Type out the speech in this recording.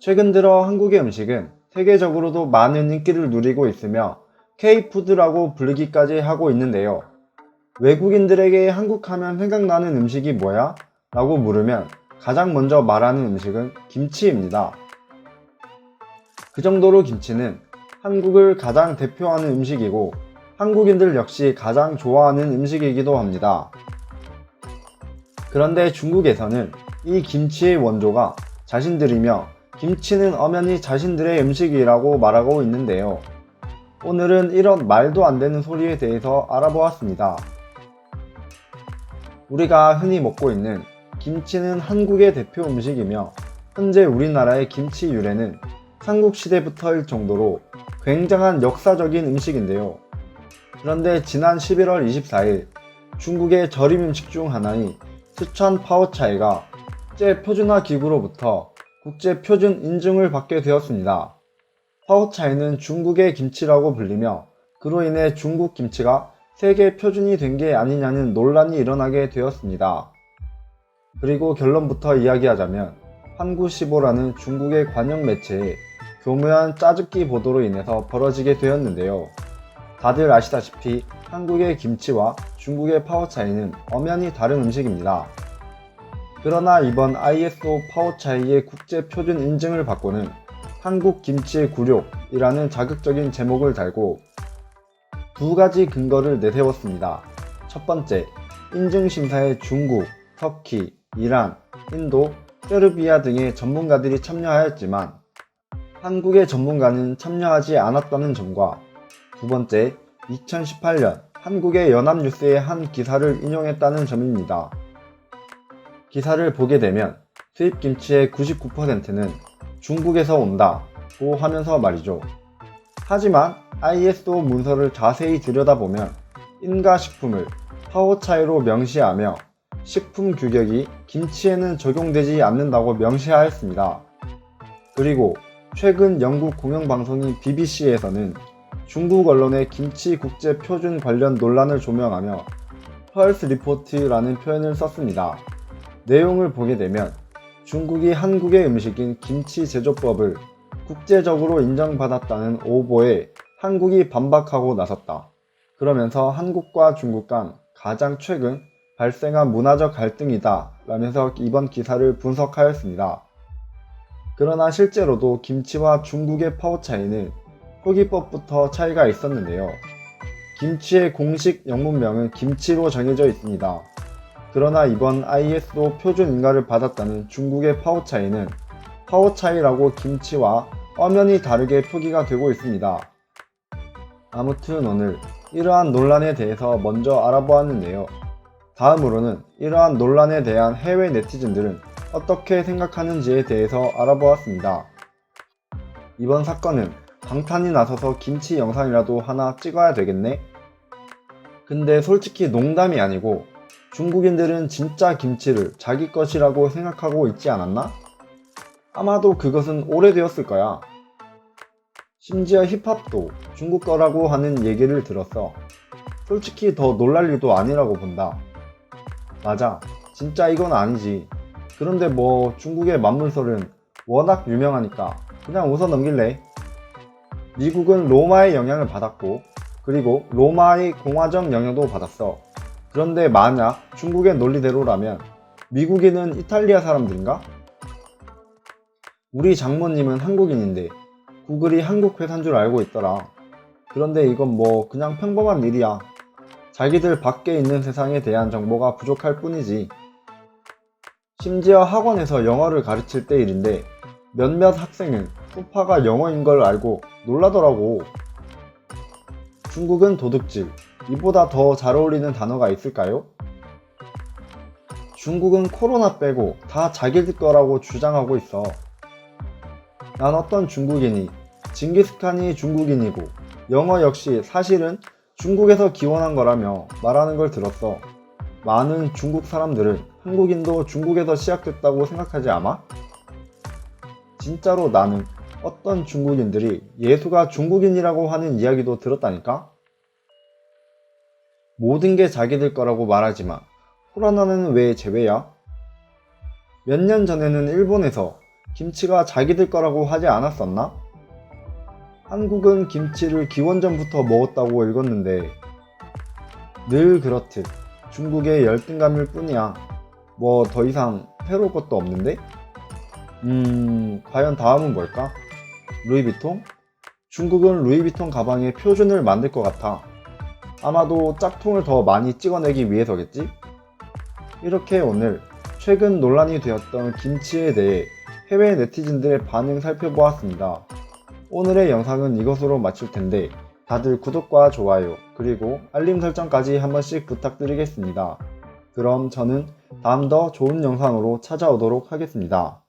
최근 들어 한국의 음식은 세계적으로도 많은 인기를 누리고 있으며 K푸드라고 부르기까지 하고 있는데요. 외국인들에게 한국 하면 생각나는 음식이 뭐야? 라고 물으면 가장 먼저 말하는 음식은 김치입니다. 그 정도로 김치는 한국을 가장 대표하는 음식이고 한국인들 역시 가장 좋아하는 음식이기도 합니다. 그런데 중국에서는 이 김치의 원조가 자신들이며 김치는 엄연히 자신들의 음식이라고 말하고 있는데요. 오늘은 이런 말도 안 되는 소리에 대해서 알아보았습니다. 우리가 흔히 먹고 있는 김치는 한국의 대표 음식이며 현재 우리나라의 김치 유래는 삼국시대부터일 정도로 굉장한 역사적인 음식인데요. 그런데 지난 11월 24일 중국의 절임 음식 중 하나인 스촨 파오차이가 국제 표준화 기구로부터 국제 표준 인증을 받게 되었습니다. 파오차이는 중국의 김치라고 불리며 그로 인해 중국 김치가 세계 표준이 된 게 아니냐는 논란이 일어나게 되었습니다. 그리고 결론부터 이야기하자면 한국15라는 중국의 관영 매체의 교묘한 짜깁기 보도로 인해서 벌어지게 되었는데요. 다들 아시다시피 한국의 김치와 중국의 파오차이는 엄연히 다른 음식입니다. 그러나 이번 ISO 파오차이의 국제 표준 인증을 받고는 한국 김치의 굴욕이라는 자극적인 제목을 달고 두 가지 근거를 내세웠습니다. 첫 번째, 인증심사에 중국, 터키, 이란, 인도, 세르비아 등의 전문가들이 참여하였지만 한국의 전문가는 참여하지 않았다는 점과 두 번째, 2018년 한국의 연합뉴스의 한 기사를 인용했다는 점입니다. 기사를 보게 되면 수입 김치의 99%는 중국에서 온다고 하면서 말이죠. 하지만 ISO 문서를 자세히 들여다보면 인가식품을 파오차이로 명시하며 식품 규격이 김치에는 적용되지 않는다고 명시하였습니다. 그리고 최근 영국 공영방송인 BBC에서는 중국 언론의 김치 국제 표준 관련 논란을 조명하며 펄스 리포트라는 표현을 썼습니다. 내용을 보게 되면 중국이 한국의 음식인 김치 제조법을 국제적으로 인정받았다는 오보에 한국이 반박하고 나섰다. 그러면서 한국과 중국 간 가장 최근 발생한 문화적 갈등이다 라면서 이번 기사를 분석하였습니다. 그러나 실제로도 김치와 중국의 파오차이는 표기법부터 차이가 있었는데요. 김치의 공식 영문명은 김치로 정해져 있습니다. 그러나 이번 ISO 표준 인가를 받았다는 중국의 파오차이는 파오차이라고 김치와 엄연히 다르게 표기가 되고 있습니다. 아무튼 오늘 이러한 논란에 대해서 먼저 알아보았는데요. 다음으로는 이러한 논란에 대한 해외 네티즌들은 어떻게 생각하는지에 대해서 알아보았습니다. 이번 사건은 방탄이 나서서 김치 영상이라도 하나 찍어야 되겠네? 근데 솔직히 농담이 아니고 중국인들은 진짜 김치를 자기 것이라고 생각하고 있지 않았나? 아마도 그것은 오래되었을 거야. 심지어 힙합도 중국 거라고 하는 얘기를 들었어. 솔직히 더 놀랄 일도 아니라고 본다. 맞아, 진짜 이건 아니지. 그런데 뭐 중국의 만물설은 워낙 유명하니까 그냥 웃어 넘길래. 미국은 로마의 영향을 받았고 그리고 로마의 공화정 영향도 받았어. 그런데 만약 중국의 논리대로라면 미국인은 이탈리아 사람들인가? 우리 장모님은 한국인인데 구글이 한국 회사인 줄 알고 있더라. 그런데 이건 뭐 그냥 평범한 일이야. 자기들 밖에 있는 세상에 대한 정보가 부족할 뿐이지. 심지어 학원에서 영어를 가르칠 때 일인데 몇몇 학생은 소파가 영어인 걸 알고 놀라더라고. 중국은 도둑질. 이보다 더 잘 어울리는 단어가 있을까요? 중국은 코로나 빼고 다 자기들 거라고 주장하고 있어. 난 어떤 중국인이 징기스칸이 중국인이고 영어 역시 사실은 중국에서 기원한 거라며 말하는 걸 들었어. 많은 중국 사람들은 한국인도 중국에서 시작됐다고 생각하지 않아? 진짜로 나는 어떤 중국인들이 예수가 중국인이라고 하는 이야기도 들었다니까? 모든 게 자기들 거라고 말하지만 코로나는 왜 제외야? 몇 년 전에는 일본에서 김치가 자기들 거라고 하지 않았었나? 한국은 김치를 기원전부터 먹었다고 읽었는데 늘 그렇듯 중국의 열등감일 뿐이야. 뭐 더 이상 새로울 것도 없는데? 과연 다음은 뭘까? 루이비통? 중국은 루이비통 가방의 표준을 만들 것 같아. 아마도 짝퉁을 더 많이 찍어내기 위해서겠지? 이렇게 오늘 최근 논란이 되었던 김치에 대해 해외 네티즌들의 반응 살펴보았습니다. 오늘의 영상은 이것으로 마칠 텐데 다들 구독과 좋아요 그리고 알림 설정까지 한 번씩 부탁드리겠습니다. 그럼 저는 다음 더 좋은 영상으로 찾아오도록 하겠습니다.